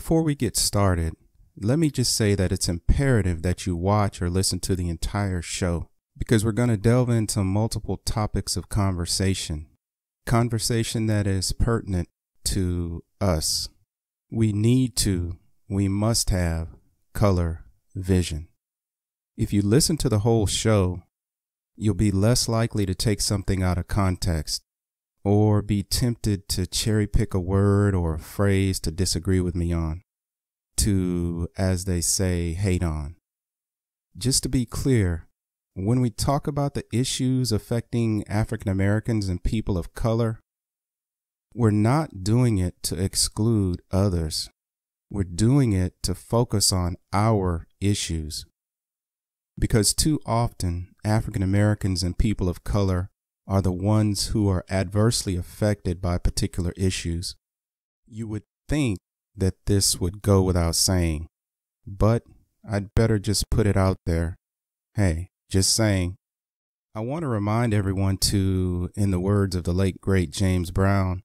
Before we get started, let me just say that it's imperative that you watch or listen to the entire show because we're going to delve into multiple topics of conversation that is pertinent to us. We must have color vision. If you listen to the whole show, you'll be less likely to take something out of context or be tempted to cherry pick a word or a phrase to disagree with me on, to, as they say, hate on. Just to be clear, when we talk about the issues affecting African Americans and people of color, we're not doing it to exclude others. We're doing it to focus on our issues. Because too often, African Americans and people of color are the ones who are adversely affected by particular issues. You would think that this would go without saying, but I'd better just put it out there. Hey, just saying. I want to remind everyone to, in the words of the late great James Brown,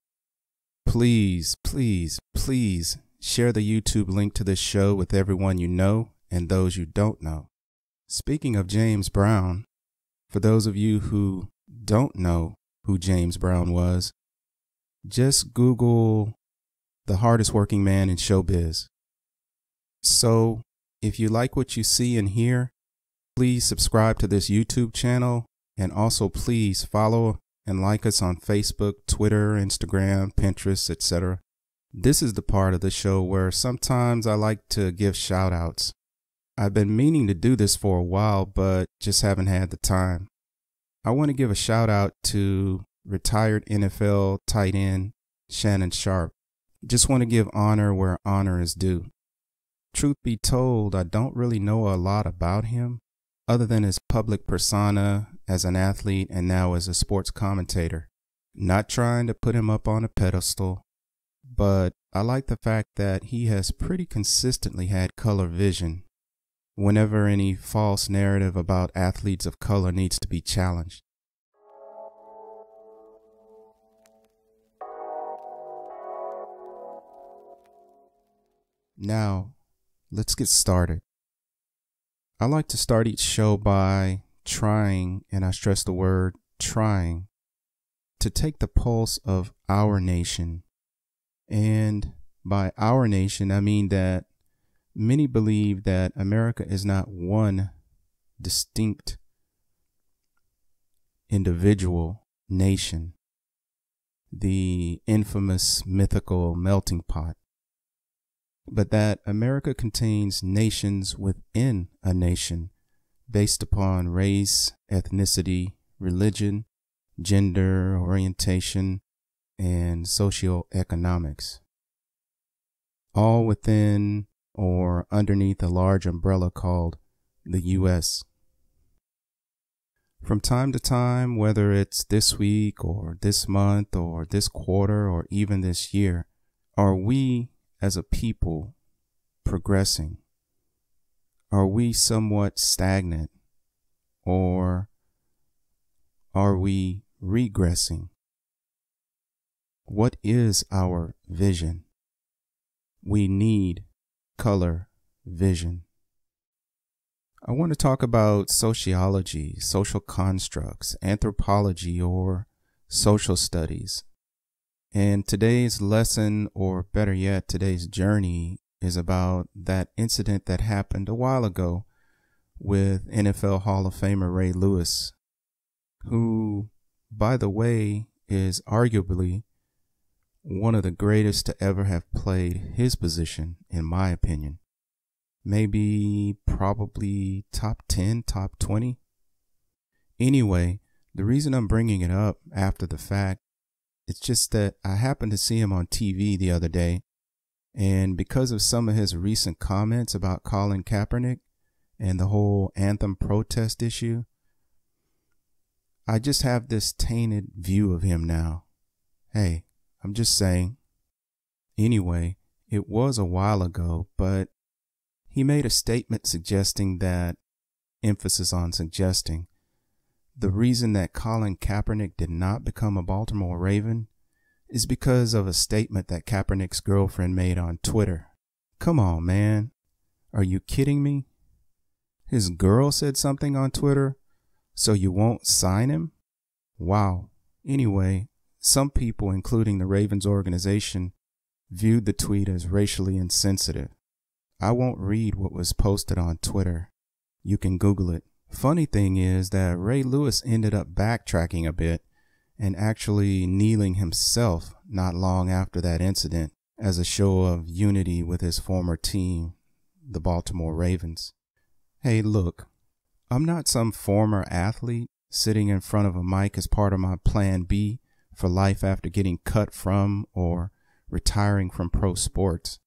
please, please, please share the YouTube link to this show with everyone you know and those you don't know. Speaking of James Brown, for those of you who don't know who James Brown was, just Google the hardest working man in showbiz. So if you like what you see and hear, please subscribe to this YouTube channel and also please follow and like us on Facebook, Twitter, Instagram, Pinterest, etc. This is the part of the show where sometimes I like to give shout outs. I've been meaning to do this for a while, but just haven't had the time. I want to give a shout out to retired NFL tight end Shannon Sharpe. Just want to give honor where honor is due. Truth be told, I don't really know a lot about him other than his public persona as an athlete and now as a sports commentator. Not trying to put him up on a pedestal, but I like the fact that he has pretty consistently had color vision whenever any false narrative about athletes of color needs to be challenged. Now, let's get started. I like to start each show by trying, and I stress the word trying, to take the pulse of our nation. And by our nation, I mean that many believe that America is not one distinct individual nation, the infamous mythical melting pot, but that America contains nations within a nation based upon race, ethnicity, religion, gender, orientation, and socioeconomics, all within or underneath a large umbrella called the U.S. From time to time, whether it's this week or this month or this quarter or even this year, are we as a people progressing? Are we somewhat stagnant, or are we regressing? What is our vision? We need color vision. I want to talk about sociology, social constructs, anthropology, or social studies. And today's lesson, or better yet, today's journey, is about that incident that happened a while ago with NFL Hall of Famer Ray Lewis, who, by the way, is arguably one of the greatest to ever have played his position, in my opinion. Maybe, probably top 10, top 20. Anyway, the reason I'm bringing it up after the fact, it's just that I happened to see him on TV the other day, and because of some of his recent comments about Colin Kaepernick and the whole anthem protest issue, I just have this tainted view of him now. Hey, I'm just saying. Anyway, it was a while ago, but he made a statement suggesting that, emphasis on suggesting, the reason that Colin Kaepernick did not become a Baltimore Raven is because of a statement that Kaepernick's girlfriend made on Twitter, Come on, man. Are you kidding me? His girl said something on Twitter, so you won't sign him? Wow. Anyway, some people, including the Ravens organization, viewed the tweet as racially insensitive. I won't read what was posted on Twitter. You can Google it. Funny thing is that Ray Lewis ended up backtracking a bit and actually kneeling himself not long after that incident as a show of unity with his former team, the Baltimore Ravens. Hey, look, I'm not some former athlete sitting in front of a mic as part of my plan B for life after getting cut from or retiring from pro sports.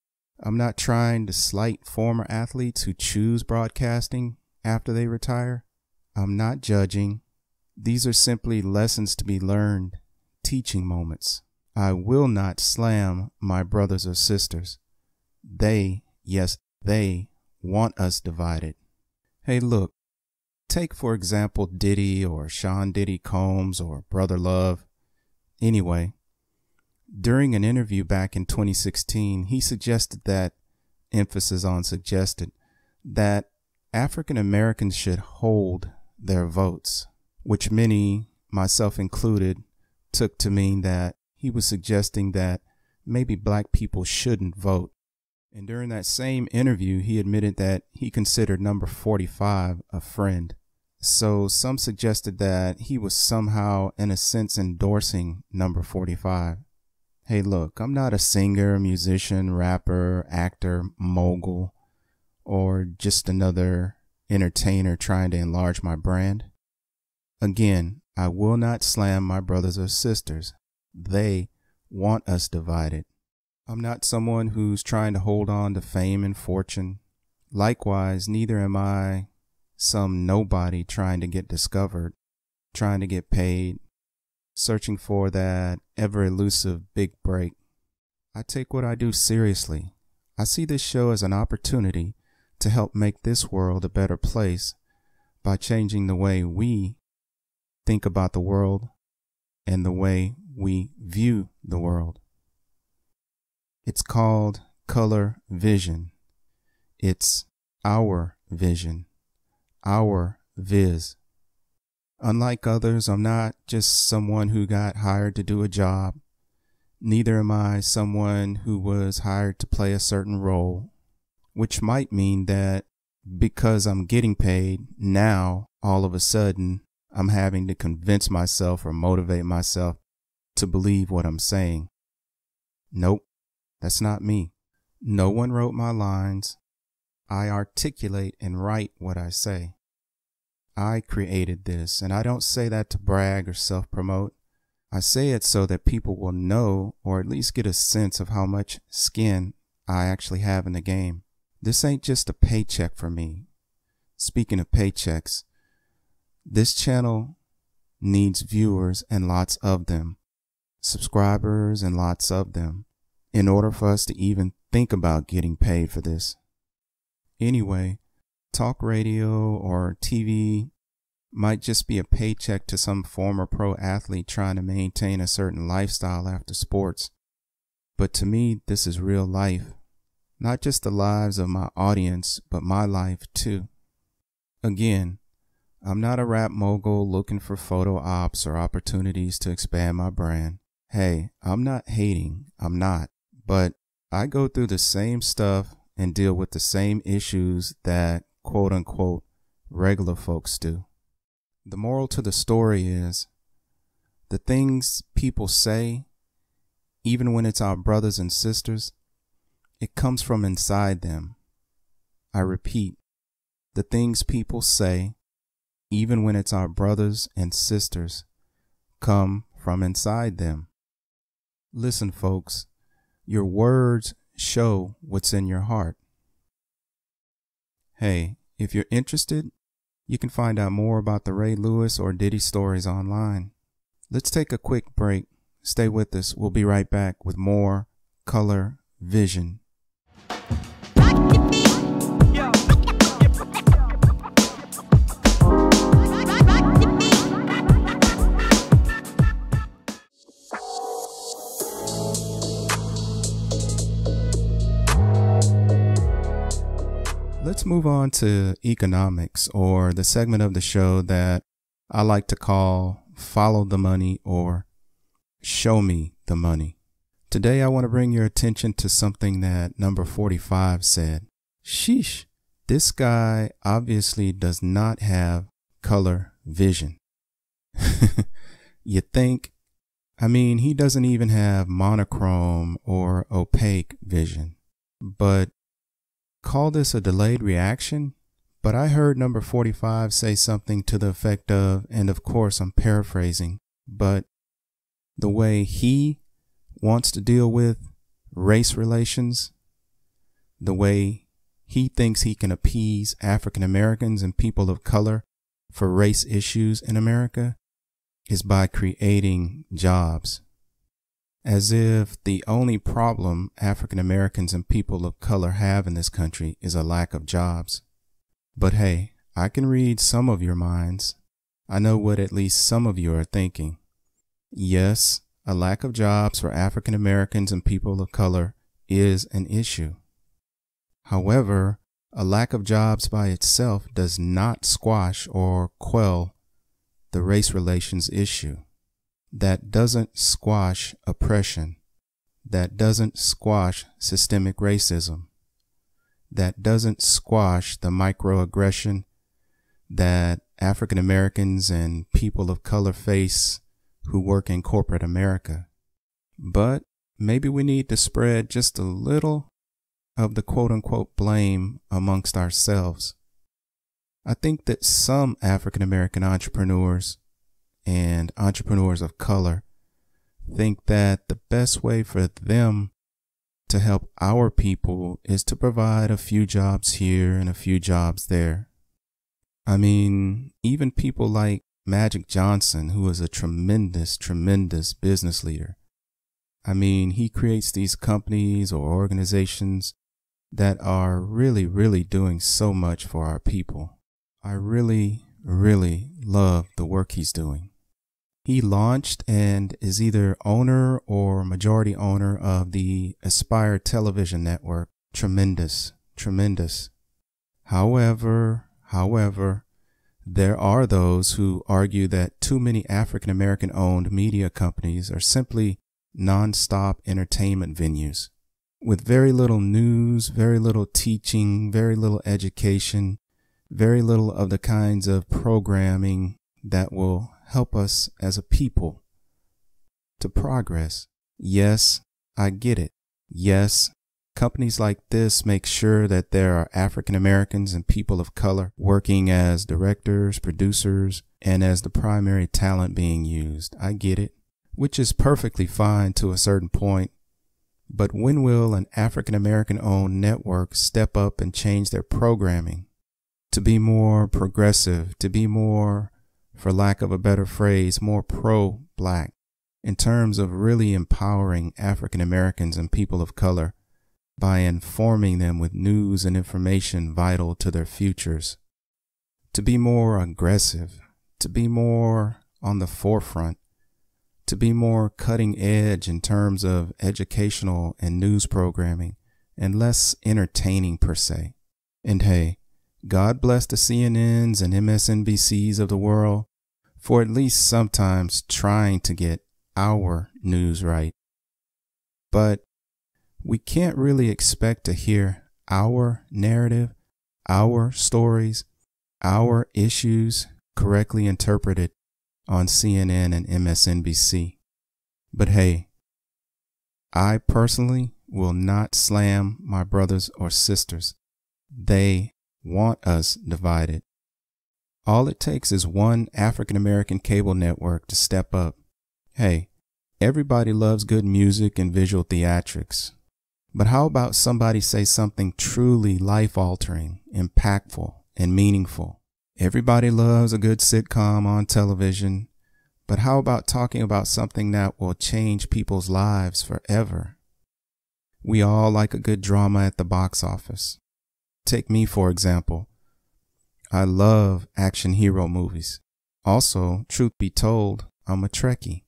I'm not trying to slight former athletes who choose broadcasting after they retire. I'm not judging. These are simply lessons to be learned, teaching moments. I will not slam my brothers or sisters. They, yes, they want us divided. Hey, look, take for example Diddy or Sean Diddy Combs or Brother Love. Anyway, during an interview back in 2016, he suggested that, emphasis on suggested, that African Americans should hold their votes, which many, myself included, took to mean that he was suggesting that maybe black people shouldn't vote. And during that same interview, he admitted that he considered number 45 a friend. So some suggested that he was somehow, in a sense, endorsing number 45. Hey, look, I'm not a singer, musician, rapper, actor, mogul, or just another entertainer trying to enlarge my brand. Again, I will not slam my brothers or sisters. They want us divided. I'm not someone who's trying to hold on to fame and fortune. Likewise, neither am I some nobody trying to get discovered, trying to get paid, searching for that ever-elusive big break. I take what I do seriously. I see this show as an opportunity to help make this world a better place by changing the way we think about the world and the way we view the world. It's called Color Vision. It's our vision, our viz. Unlike others, I'm not just someone who got hired to do a job. Neither am I someone who was hired to play a certain role, which might mean that because I'm getting paid now, all of a sudden, I'm having to convince myself or motivate myself to believe what I'm saying. Nope, that's not me. No one wrote my lines. I articulate and write what I say. I created this, and I don't say that to brag or self-promote. I say it so that people will know, or at least get a sense of how much skin I actually have in the game. This ain't just a paycheck for me. Speaking of paychecks, this channel needs viewers and lots of them, subscribers and lots of them, in order for us to even think about getting paid for this. Anyway, talk radio or TV might just be a paycheck to some former pro athlete trying to maintain a certain lifestyle after sports. But to me, this is real life. Not just the lives of my audience, but my life too. Again, I'm not a rap mogul looking for photo ops or opportunities to expand my brand. Hey, I'm not hating, I'm not. But I go through the same stuff and deal with the same issues that quote unquote regular folks do. The moral to the story is the things people say, even when it's our brothers and sisters, it comes from inside them. I repeat, the things people say, even when it's our brothers and sisters, come from inside them. Listen, folks, your words show what's in your heart. Hey, if you're interested, you can find out more about the Ray Lewis or Diddy stories online. Let's take a quick break. Stay with us. We'll be right back with more Color Vision. move on to economics, or the segment of the show that I like to call Follow the Money or Show Me the Money. Today, I want to bring your attention to something that number 45 said. Sheesh, this guy obviously does not have color vision. You think? I mean, he doesn't even have monochrome or opaque vision. But call this a delayed reaction? But I heard number 45 say something to the effect of, and of course I'm paraphrasing, but the way he wants to deal with race relations, the way he thinks he can appease African Americans and people of color for race issues in America, is by creating jobs. As if the only problem African Americans and people of color have in this country is a lack of jobs. But hey, I can read some of your minds. I know what at least some of you are thinking. Yes, a lack of jobs for African Americans and people of color is an issue. However, a lack of jobs by itself does not squash or quell the race relations issue. That doesn't squash oppression. That doesn't squash systemic racism. That doesn't squash the microaggression that African Americans and people of color face who work in corporate America. But maybe we need to spread just a little of the quote-unquote blame amongst ourselves. I think that some African American entrepreneurs and entrepreneurs of color think that the best way for them to help our people is to provide a few jobs here and a few jobs there. I mean, even people like Magic Johnson, who is a tremendous business leader. I mean, he creates these companies or organizations that are really doing so much for our people. I really love the work he's doing. He launched and is either owner or majority owner of the Aspire television network. Tremendous. However, there are those who argue that too many African American owned media companies are simply non-stop entertainment venues with very little news, very little teaching, very little education, very little of the kinds of programming that will help us as a people to progress. Yes, I get it. Yes, companies like this make sure that there are African Americans and people of color working as directors, producers, and as the primary talent being used. I get it, which is perfectly fine to a certain point. But when will an African American owned network step up and change their programming to be more progressive, to be more, for lack of a better phrase, more pro-black in terms of really empowering African Americans and people of color by informing them with news and information vital to their futures, to be more aggressive, to be more on the forefront, to be more cutting edge in terms of educational and news programming and less entertaining per se. And hey, God bless the CNNs and MSNBCs of the world for at least sometimes trying to get our news right. But we can't really expect to hear our narrative, our stories, our issues correctly interpreted on CNN and MSNBC. But hey, I personally will not slam my brothers or sisters. They want us divided. All it takes is one African American cable network to step up. Hey, everybody loves good music and visual theatrics. But how about somebody say something truly life-altering, impactful, and meaningful? Everybody loves a good sitcom on television, but how about talking about something that will change people's lives forever? We all like a good drama at the box office. Take me, for example. I love action hero movies. Also, truth be told, I'm a Trekkie,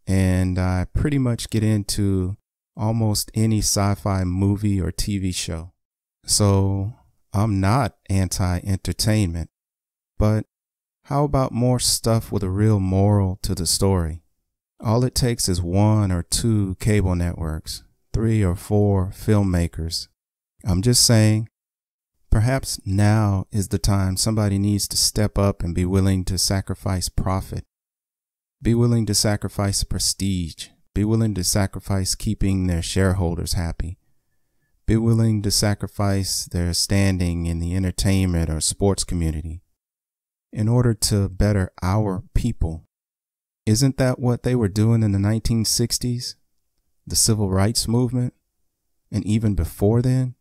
and I pretty much get into almost any sci-fi movie or TV show. So I'm not anti-entertainment, but how about more stuff with a real moral to the story? All it takes is 1 or 2 cable networks, 3 or 4 filmmakers. I'm just saying, perhaps now is the time somebody needs to step up and be willing to sacrifice profit, be willing to sacrifice prestige, be willing to sacrifice keeping their shareholders happy, be willing to sacrifice their standing in the entertainment or sports community in order to better our people. Isn't that what they were doing in the 1960s, the civil rights movement, and even before then?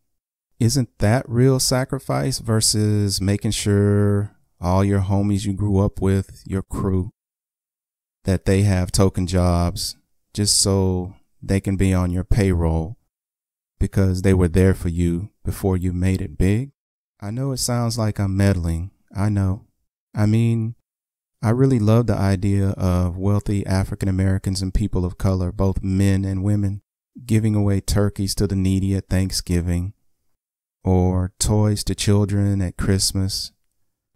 Isn't that real sacrifice versus making sure all your homies you grew up with, your crew, that they have token jobs just so they can be on your payroll because they were there for you before you made it big? I know it sounds like I'm meddling. I know. I mean, I really love the idea of wealthy African Americans and people of color, both men and women, giving away turkeys to the needy at Thanksgiving or toys to children at Christmas.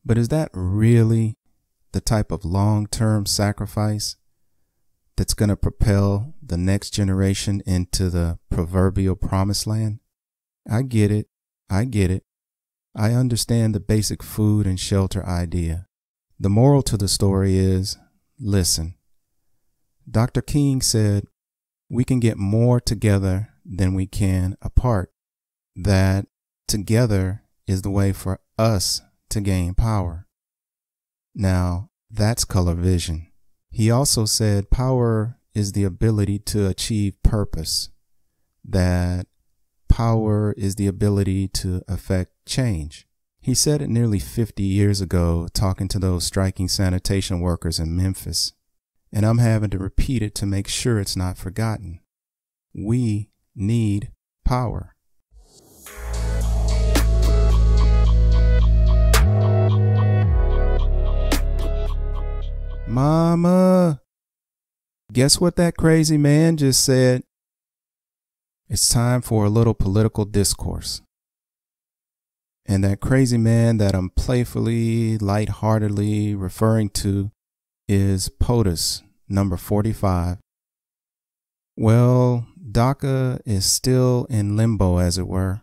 But is that really the type of long-term sacrifice that's going to propel the next generation into the proverbial promised land? I get it. I get it. I understand the basic food and shelter idea. The moral to the story is, listen, Dr. King said, we can get more together than we can apart. That together is the way for us to gain power. Now, that's color vision. He also said power is the ability to achieve purpose. That power is the ability to affect change. He said it nearly 50 years ago, talking to those striking sanitation workers in Memphis. And I'm having to repeat it to make sure it's not forgotten. We need power. Mama, guess what that crazy man just said? It's time for a little political discourse. And that crazy man that I'm playfully, lightheartedly referring to is POTUS, number 45. Well, DACA is still in limbo, as it were,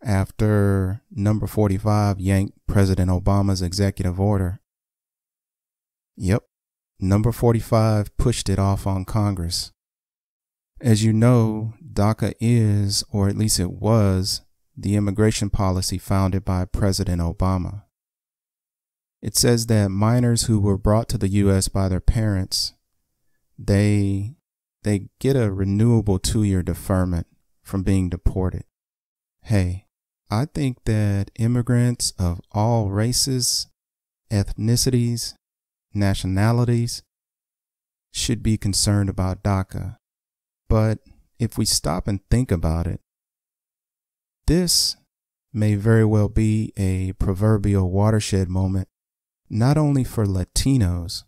after number 45 yanked President Obama's executive order. Yep, number 45 pushed it off on Congress. As you know, DACA is, or at least it was, the immigration policy founded by President Obama. It says that minors who were brought to the U.S. by their parents, they get a renewable 2-year deferment from being deported. Hey, I think that immigrants of all races, ethnicities, nationalities should be concerned about DACA. But if we stop and think about it, this may very well be a proverbial watershed moment, not only for Latinos,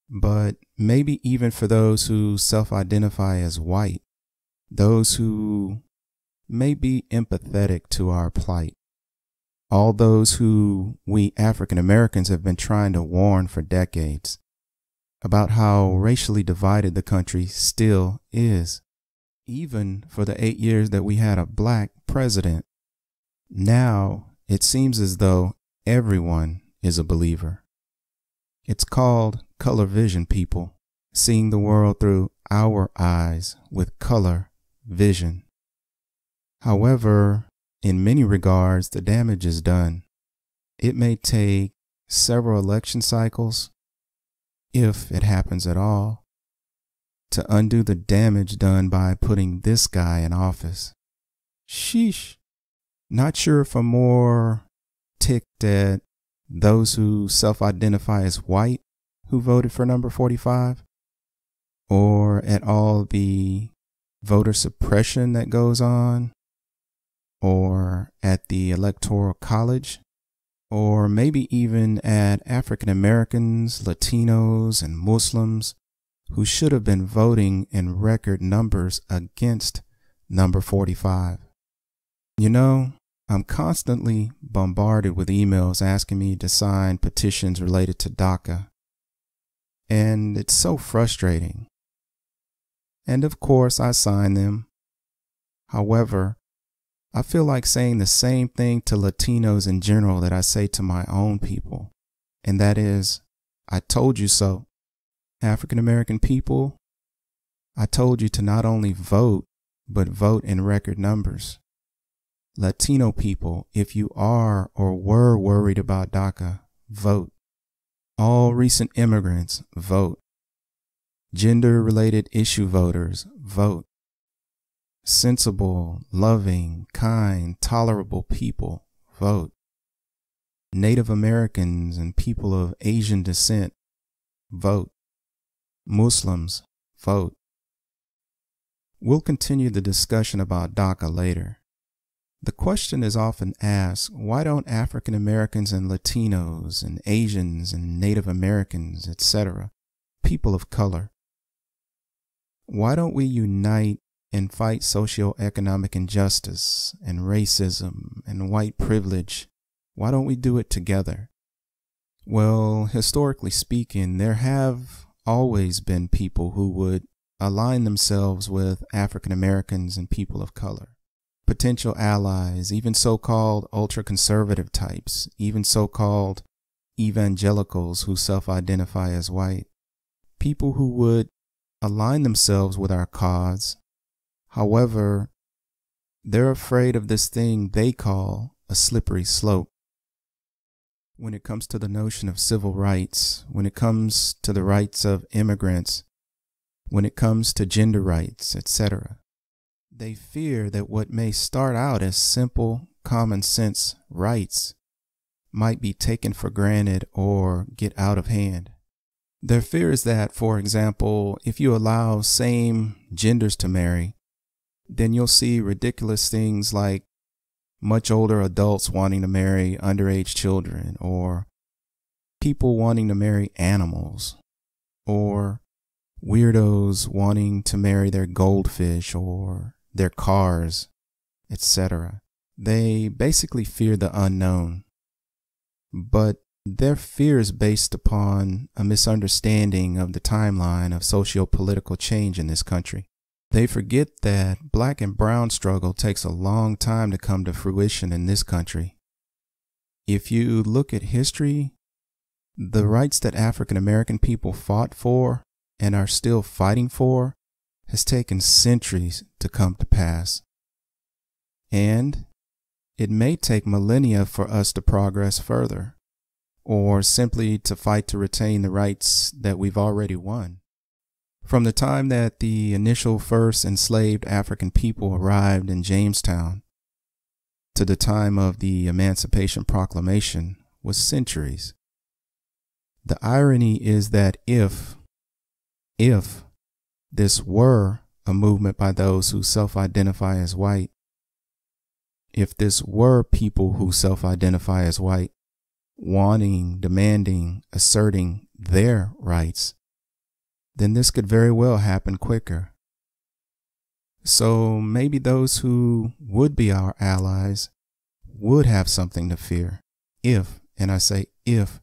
but maybe even for those who self-identify as white, those who may be empathetic to our plight, all those who we African Americans have been trying to warn for decades about how racially divided the country still is. Even for the 8 years that we had a black president, now it seems as though everyone is a believer. It's called color vision, people, seeing the world through our eyes with color vision. However, in many regards, the damage is done. It may take several election cycles, if it happens at all, to undo the damage done by putting this guy in office. Sheesh. Not sure if I'm more ticked at those who self-identify as white who voted for number 45, or at all the voter suppression that goes on, or at the Electoral College, or maybe even at African Americans, Latinos, and Muslims who should have been voting in record numbers against number 45. You know, I'm constantly bombarded with emails asking me to sign petitions related to DACA. And it's so frustrating. And of course, I sign them. However, I feel like saying the same thing to Latinos in general that I say to my own people. And that is, I told you so. African American people, I told you to not only vote, but vote in record numbers. Latino people, if you are or were worried about DACA, vote. All recent immigrants, vote. Gender-related issue voters, vote. Sensible, loving, kind, tolerable people, vote. Native Americans and people of Asian descent, vote. Muslims, vote. We'll continue the discussion about DACA later. The question is often asked, why don't African Americans and Latinos and Asians and Native Americans, etc., people of color, why don't we unite and fight socioeconomic injustice and racism and white privilege? Why don't we do it together? Well, historically speaking, there have always been people who would align themselves with African Americans and people of color. Potential allies, even so-called ultra-conservative types, even so-called evangelicals who self-identify as white. People who would align themselves with our cause. However, they're afraid of this thing they call a slippery slope. When it comes to the notion of civil rights, when it comes to the rights of immigrants, when it comes to gender rights, etc., they fear that what may start out as simple, common sense rights might be taken for granted or get out of hand. Their fear is that, for example, if you allow same genders to marry, then you'll see ridiculous things like much older adults wanting to marry underage children, or people wanting to marry animals, or weirdos wanting to marry their goldfish or their cars, etc. They basically fear the unknown, but their fear is based upon a misunderstanding of the timeline of socio-political change in this country. They forget that black and brown struggle takes a long time to come to fruition in this country. If you look at history, the rights that African American people fought for and are still fighting for has taken centuries to come to pass. And it may take millennia for us to progress further, or simply to fight to retain the rights that we've already won. From the time that the initial first enslaved African people arrived in Jamestown to the time of the Emancipation Proclamation was centuries. The irony is that if this were a movement by those who self-identify as white, if this were people who self-identify as white, wanting, demanding, asserting their rights, then this could very well happen quicker. So maybe those who would be our allies would have something to fear if, and I say if,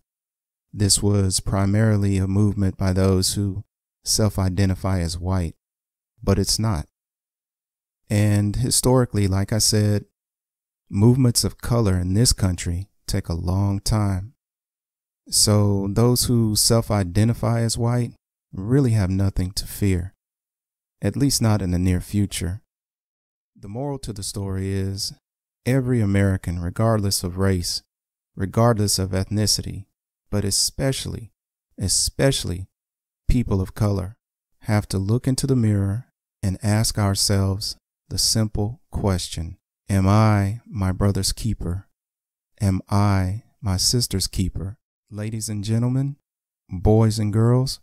this was primarily a movement by those who self-identify as white, but it's not. And historically, like I said, movements of color in this country take a long time. So those who self-identify as white really have nothing to fear, at least not in the near future. The moral to the story is every American, regardless of race, regardless of ethnicity, but especially people of color, have to look into the mirror and ask ourselves the simple question, am I my brother's keeper? Am I my sister's keeper? Ladies and gentlemen, boys and girls,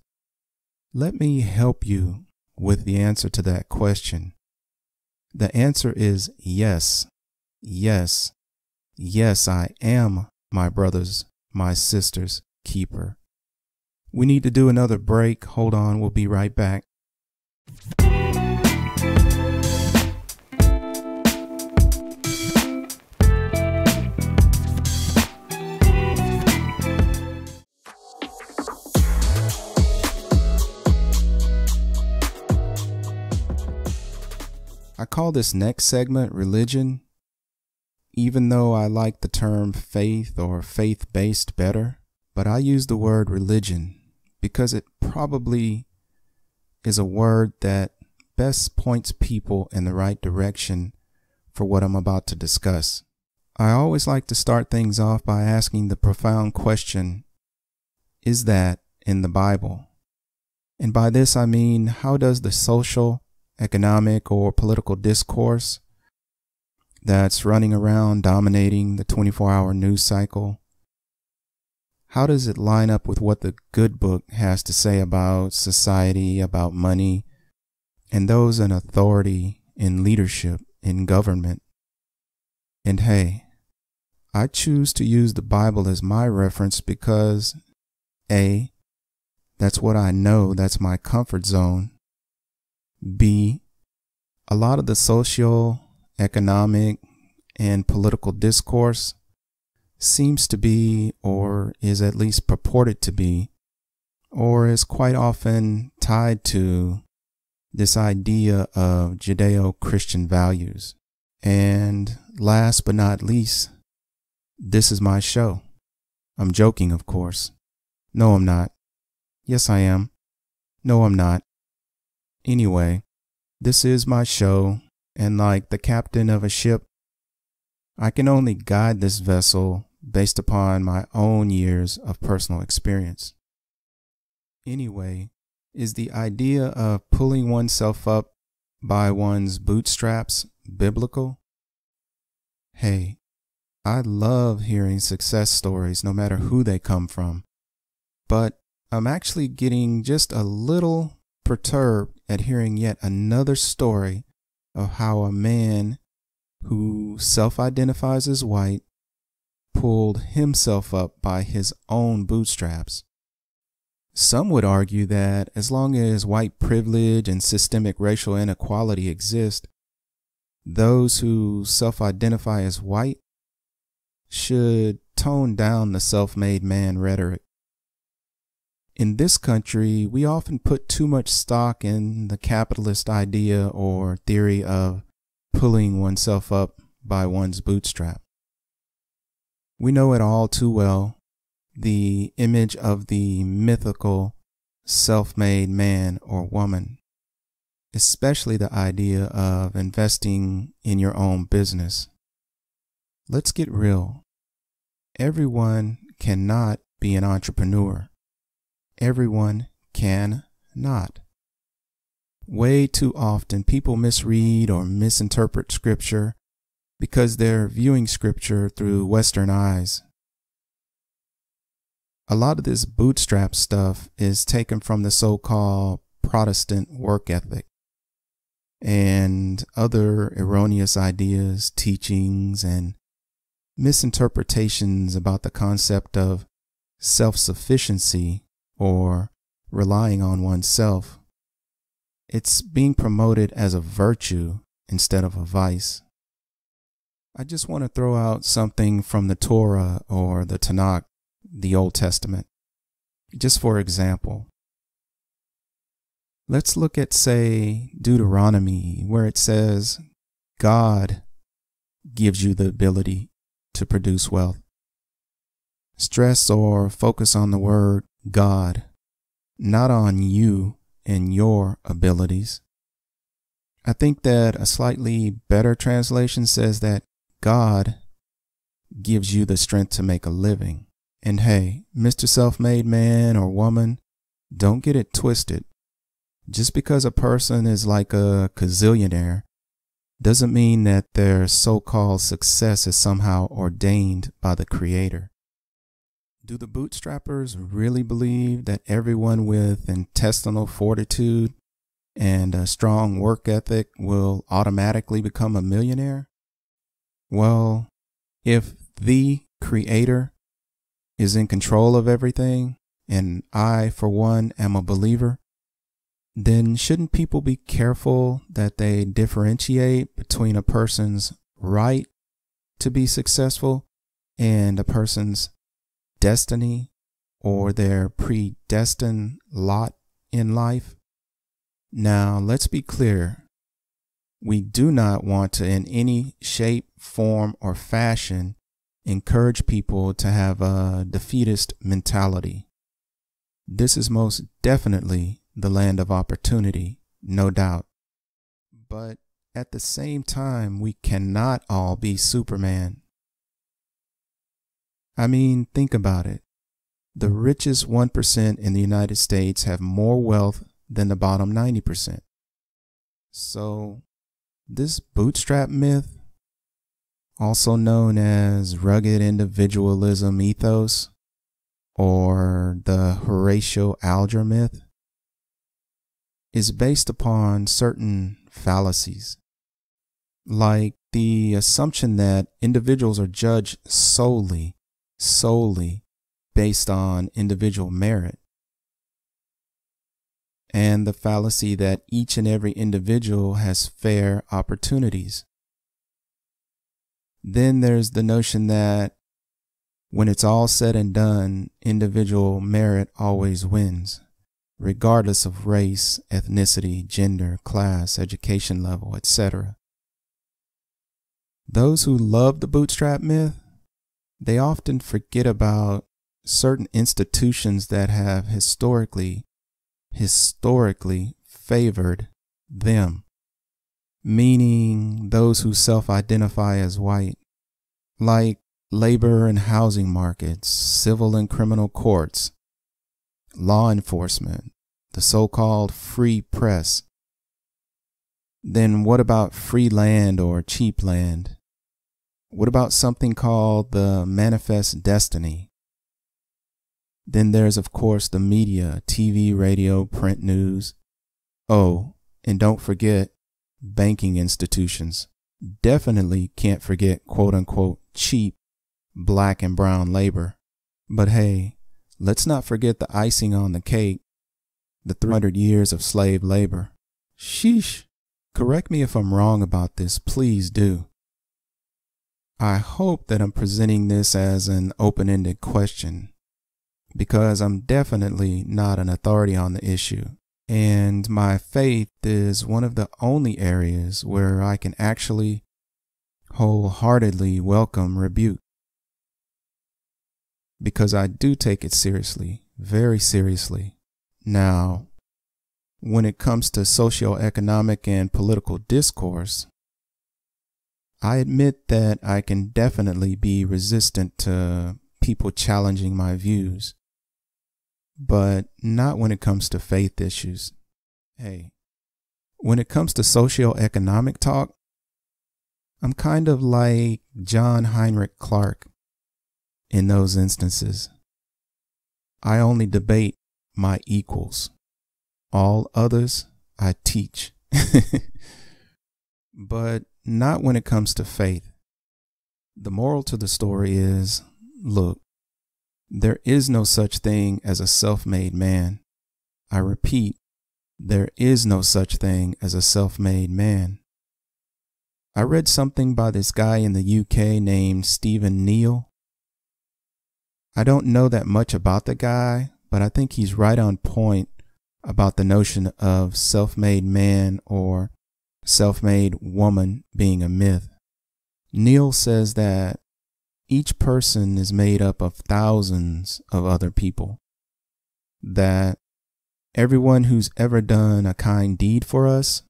let me help you with the answer to that question. The answer is yes, yes, yes, I am my brother's, my sister's keeper. We need to do another break. Hold on, we'll be right back. call this next segment religion, even though I like the term faith or faith-based better, but I use the word religion because it probably is a word that best points people in the right direction for what I'm about to discuss. I always like to start things off by asking the profound question, is that in the Bible? And by this I mean, how does the social, economic, or political discourse that's running around dominating the 24-hour news cycle, how does it line up with what the good book has to say about society, about money, and those in authority, in leadership, in government? And hey, I choose to use the Bible as my reference because A, that's what I know, that's my comfort zone. B, a lot of the social, economic, and political discourse seems to be, or is at least purported to be, or is quite often tied to this idea of Judeo-Christian values. And last but not least, this is my show. I'm joking, of course. No, I'm not. Yes, I am. No, I'm not. Anyway, this is my show, and like the captain of a ship, I can only guide this vessel based upon my own years of personal experience. Anyway, is the idea of pulling oneself up by one's bootstraps biblical? Hey, I love hearing success stories no matter who they come from, but I'm actually getting just a little perturbed at hearing yet another story of how a man who self-identifies as white pulled himself up by his own bootstraps. Some would argue that as long as white privilege and systemic racial inequality exist, those who self-identify as white should tone down the self-made man rhetoric. In this country, we often put too much stock in the capitalist idea or theory of pulling oneself up by one's bootstrap. We know it all too well, the image of the mythical self-made man or woman, especially the idea of investing in your own business. Let's get real. Everyone cannot be an entrepreneur. Everyone can not. Way too often people misread or misinterpret scripture because they're viewing scripture through Western eyes. A lot of this bootstrap stuff is taken from the so-called Protestant work ethic and other erroneous ideas, teachings, and misinterpretations about the concept of self-sufficiency or relying on oneself. It's being promoted as a virtue instead of a vice. I just want to throw out something from the Torah or the Tanakh, the Old Testament. Just for example, let's look at, say, Deuteronomy, where it says, God gives you the ability to produce wealth. Stress or focus on the word God, not on you and your abilities. I think that a slightly better translation says that God gives you the strength to make a living. And hey, Mr. Self-Made Man or woman, don't get it twisted. Just because a person is like a gazillionaire doesn't mean that their so-called success is somehow ordained by the Creator. Do the bootstrappers really believe that everyone with intestinal fortitude and a strong work ethic will automatically become a millionaire? Well, if the Creator is in control of everything, and I, for one, am a believer, then shouldn't people be careful that they differentiate between a person's right to be successful and a person's destiny or their predestined lot in life? Now, let's be clear. We do not want to, in any shape, form, or fashion, encourage people to have a defeatist mentality. This is most definitely the land of opportunity, no doubt. But at the same time, we cannot all be Superman. I mean, think about it. The richest 1% in the United States have more wealth than the bottom 90%. So, this bootstrap myth, also known as rugged individualism ethos, or the Horatio Alger myth, is based upon certain fallacies, like the assumption that individuals are judged solely based on individual merit, and the fallacy that each and every individual has fair opportunities. Then there's the notion that when it's all said and done, individual merit always wins, regardless of race, ethnicity, gender, class, education level, etc. Those who love the bootstrap myth, they often forget about certain institutions that have historically favored them, meaning those who self-identify as white, like labor and housing markets, civil and criminal courts, law enforcement, the so-called free press. Then what about free land or cheap land? What about something called the manifest destiny? Then there's, of course, the media, TV, radio, print news. Oh, and don't forget banking institutions. Definitely can't forget quote-unquote cheap black and brown labor. But hey, let's not forget the icing on the cake, the 300 years of slave labor. Sheesh. Correct me if I'm wrong about this, please do. I hope that I'm presenting this as an open-ended question, because I'm definitely not an authority on the issue, and my faith is one of the only areas where I can actually wholeheartedly welcome rebuke, because I do take it seriously, very seriously. Now, when it comes to socioeconomic and political discourse, I admit that I can definitely be resistant to people challenging my views, but not when it comes to faith issues. Hey, when it comes to socioeconomic talk, I'm kind of like John Heinrich Clark in those instances. I only debate my equals. All others I teach. But not when it comes to faith. The moral to the story is, look, there is no such thing as a self-made man. I repeat, there is no such thing as a self-made man. I read something by this guy in the UK named Stephen Neal. I don't know that much about the guy, but I think he's right on point about the notion of self-made man or self-made woman being a myth. Neal says that each person is made up of thousands of other people, that everyone who's ever done a kind deed for us,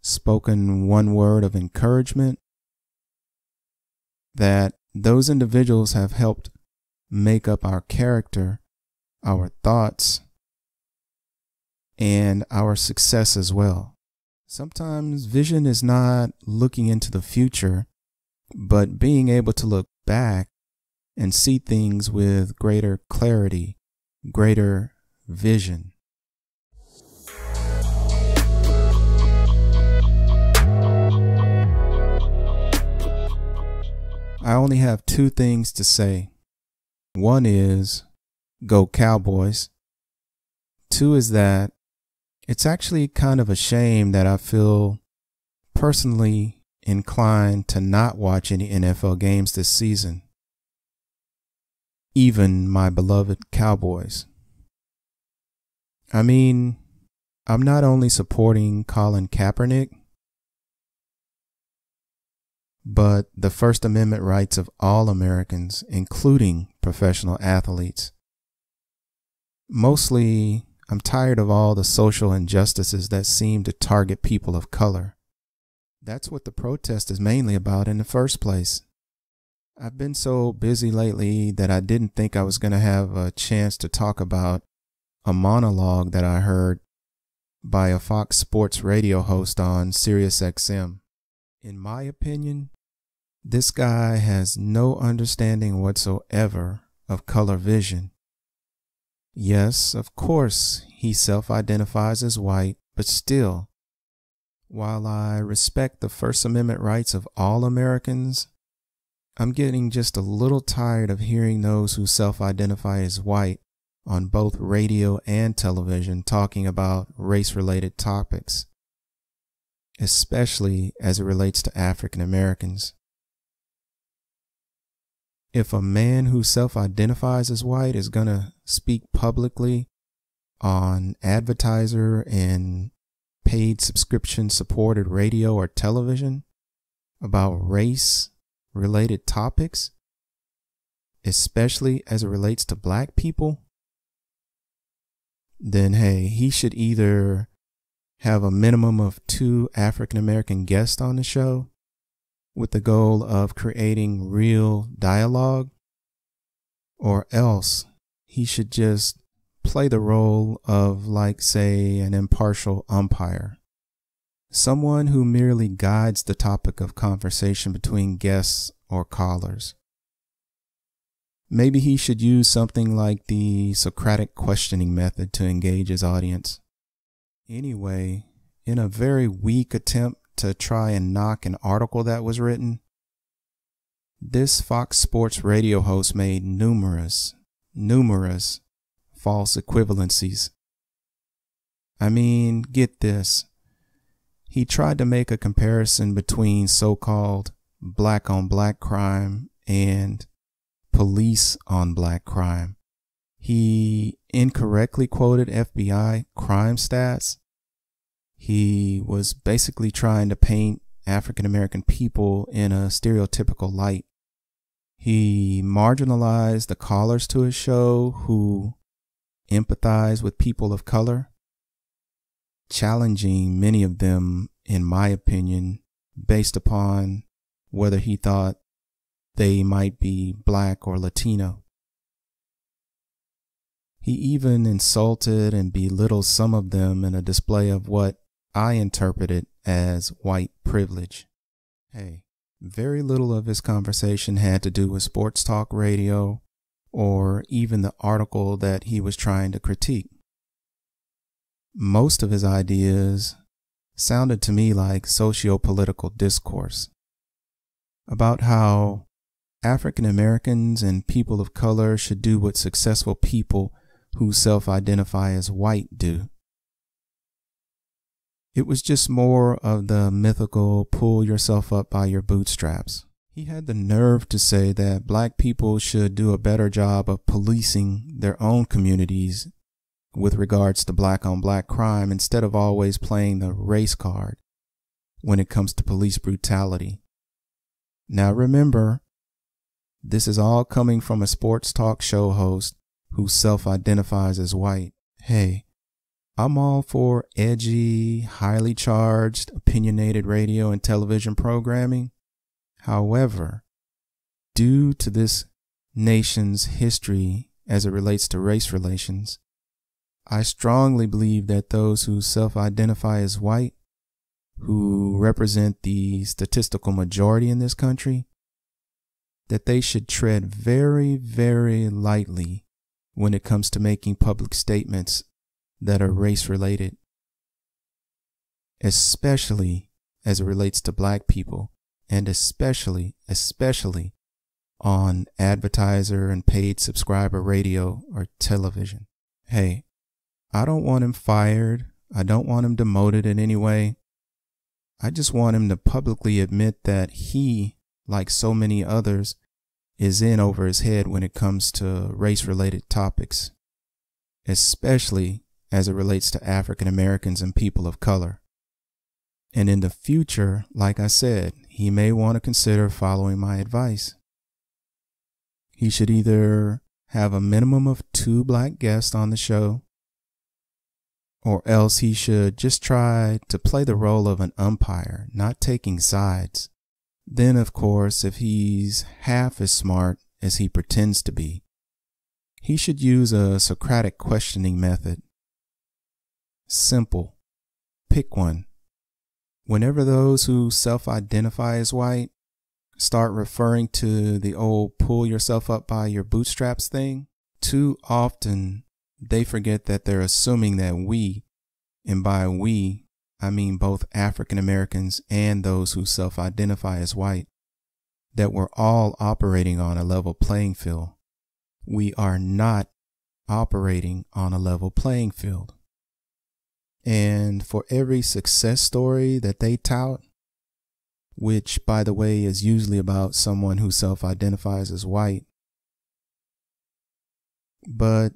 spoken one word of encouragement, that those individuals have helped make up our character, our thoughts, and our success as well. Sometimes vision is not looking into the future, but being able to look back and see things with greater clarity, greater vision. I only have two things to say. One is, go Cowboys. Two is that it's actually kind of a shame that I feel personally inclined to not watch any NFL games this season, even my beloved Cowboys. I mean, I'm not only supporting Colin Kaepernick, but the First Amendment rights of all Americans, including professional athletes. Mostly, I'm tired of all the social injustices that seem to target people of color. That's what the protest is mainly about in the first place. I've been so busy lately that I didn't think I was going to have a chance to talk about a monologue that I heard by a Fox Sports radio host on SiriusXM. In my opinion, this guy has no understanding whatsoever of color vision. Yes, of course, he self-identifies as white, but still, while I respect the First Amendment rights of all Americans, I'm getting just a little tired of hearing those who self-identify as white on both radio and television talking about race-related topics, especially as it relates to African Americans. If a man who self-identifies as white is going to speak publicly on advertiser and paid subscription supported radio or television about race-related topics, especially as it relates to black people, then hey, he should either have a minimum of 2 African American guests on the show with the goal of creating real dialogue, or else he should just play the role of, like, say, an impartial umpire. Someone who merely guides the topic of conversation between guests or callers. Maybe he should use something like the Socratic questioning method to engage his audience. Anyway, in a very weak attempt to try and knock an article that was written, this Fox Sports radio host made numerous false equivalencies. I mean, get this. He tried to make a comparison between so-called black on black crime and police on black crime. He incorrectly quoted FBI crime stats. He was basically trying to paint African American people in a stereotypical light. He marginalized the callers to his show who empathize with people of color, challenging many of them, in my opinion, based upon whether he thought they might be black or Latino. He even insulted and belittled some of them in a display of what I interpreted as white privilege. Hey, very little of his conversation had to do with sports talk radio or even the article that he was trying to critique. Most of his ideas sounded to me like socio-political discourse about how African Americans and people of color should do what successful people who self-identify as white do. It was just more of the mythical pull yourself up by your bootstraps. He had the nerve to say that black people should do a better job of policing their own communities with regards to black on black crime instead of always playing the race card when it comes to police brutality. Now remember, this is all coming from a sports talk show host who self-identifies as white. Hey, I'm all for edgy, highly charged, opinionated radio and television programming. However, due to this nation's history as it relates to race relations, I strongly believe that those who self-identify as white, who represent the statistical majority in this country, that they should tread very, very lightly when it comes to making public statements that are race-related, especially as it relates to black people, and especially on advertiser and paid subscriber radio or television. Hey, I don't want him fired. I don't want him demoted in any way. I just want him to publicly admit that he, like so many others, is in over his head when it comes to race-related topics, especially as it relates to African Americans and people of color. And in the future, like I said, he may want to consider following my advice. He should either have a minimum of 2 black guests on the show, or else he should just try to play the role of an umpire, not taking sides. Then, of course, if he's half as smart as he pretends to be, he should use a Socratic questioning method. Simple. Pick one. Whenever those who self-identify as white start referring to the old pull yourself up by your bootstraps thing, too often they forget that they're assuming that we, and by we, I mean both African Americans and those who self-identify as white, that we're all operating on a level playing field. We are not operating on a level playing field. And for every success story that they tout, which, by the way, is usually about someone who self-identifies as white, but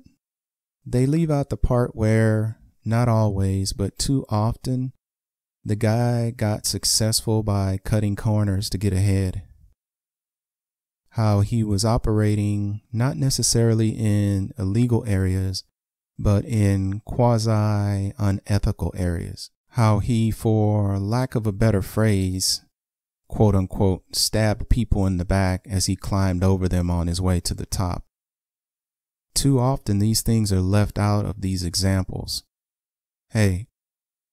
they leave out the part where, not always, but too often, the guy got successful by cutting corners to get ahead. How he was operating not necessarily in illegal areas, but in quasi-unethical areas. How he, for lack of a better phrase, quote unquote, stabbed people in the back as he climbed over them on his way to the top. Too often these things are left out of these examples. Hey,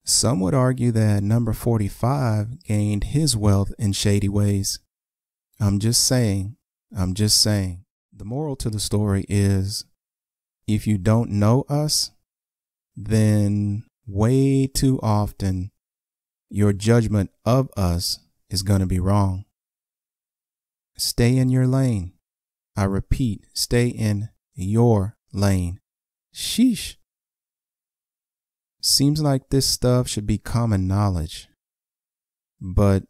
some would argue that number 45 gained his wealth in shady ways. I'm just saying. The moral to the story is, if you don't know us, then way too often your judgment of us is going to be wrong. Stay in your lane. I repeat, stay in your lane. Sheesh. Seems like this stuff should be common knowledge, but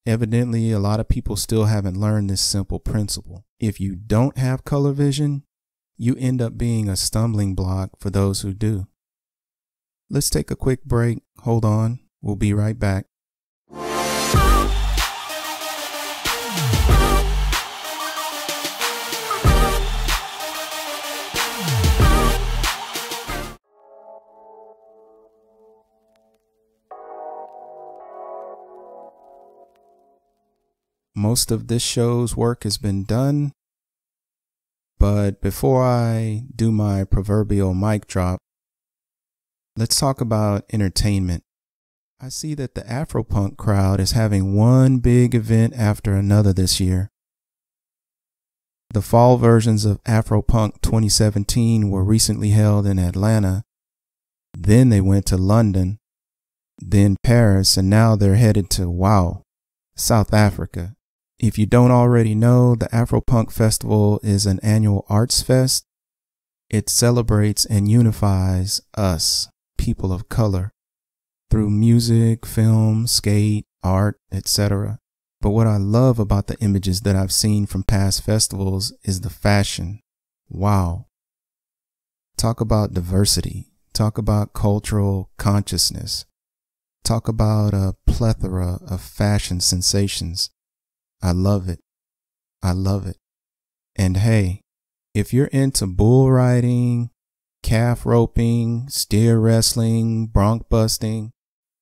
evidently a lot of people still haven't learned this simple principle. If you don't have color vision, you end up being a stumbling block for those who do. Let's take a quick break. Hold on. We'll be right back. Most of this show's work has been done, but before I do my proverbial mic drop, let's talk about entertainment. I see that the Afropunk crowd is having one big event after another this year. The fall versions of Afropunk 2017 were recently held in Atlanta, then they went to London, then Paris, and now they're headed to, wow, South Africa. If you don't already know, the Afropunk Festival is an annual arts fest. It celebrates and unifies us, people of color, through music, film, skate, art, etc. But what I love about the images that I've seen from past festivals is the fashion. Wow. Talk about diversity. Talk about cultural consciousness. Talk about a plethora of fashion sensations. I love it. I love it. And hey, if you're into bull riding, calf roping, steer wrestling, bronc busting,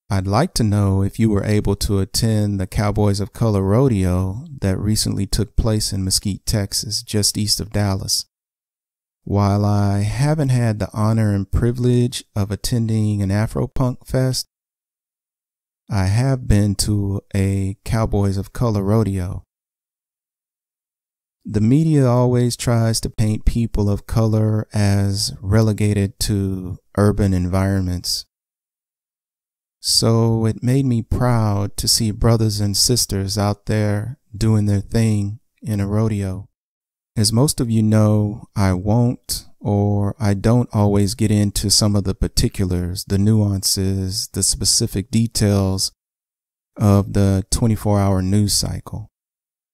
I'd like to know if you were able to attend the Cowboys of Color rodeo that recently took place in Mesquite, Texas, just east of Dallas. While I haven't had the honor and privilege of attending an Afropunk fest, I have been to a Cowboys of Color rodeo. The media always tries to paint people of color as relegated to urban environments. So it made me proud to see brothers and sisters out there doing their thing in a rodeo. As most of you know, I won't or I don't always get into some of the particulars, the nuances, the specific details of the 24-hour news cycle.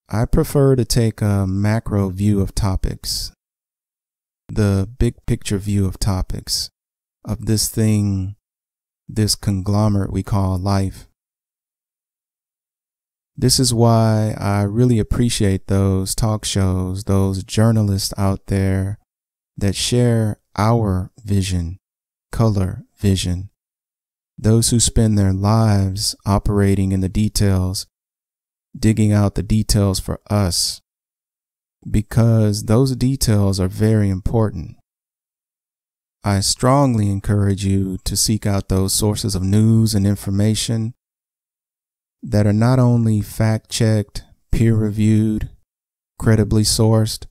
I prefer to take a macro view of topics, the big picture view of topics, of this thing, this conglomerate we call life. This is why I really appreciate those talk shows, those journalists out there that share our vision, color vision, those who spend their lives operating in the details, digging out the details for us, because those details are very important. I strongly encourage you to seek out those sources of news and information that are not only fact-checked, peer-reviewed, credibly sourced,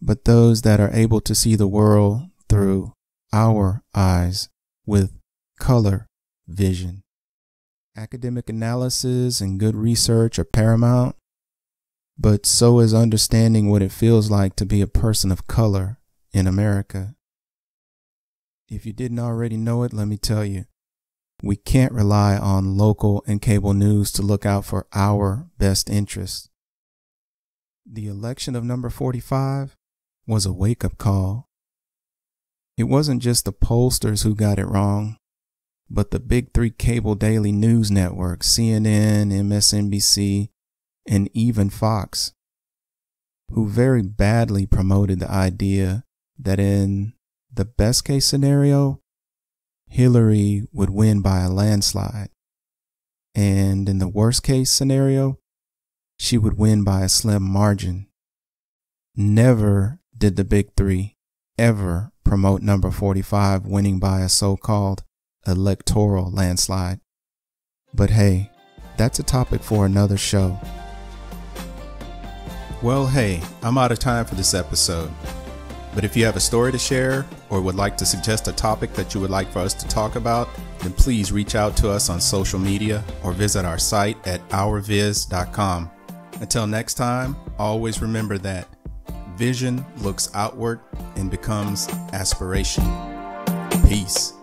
but those that are able to see the world through our eyes with color vision. Academic analysis and good research are paramount, but so is understanding what it feels like to be a person of color in America. If you didn't already know it, let me tell you, we can't rely on local and cable news to look out for our best interests. The election of number 45 was a wake-up call. It wasn't just the pollsters who got it wrong, but the big three cable daily news networks, CNN, MSNBC, and even Fox, who very badly promoted the idea that in the best case scenario, Hillary would win by a landslide, and in the worst case scenario, she would win by a slim margin. Never did the big three ever promote number 45 winning by a so-called electoral landslide. But hey, that's a topic for another show. Well, hey, I'm out of time for this episode. But if you have a story to share or would like to suggest a topic that you would like for us to talk about, then please reach out to us on social media or visit our site at ourviz.com. Until next time, always remember that vision looks outward and becomes aspiration. Peace.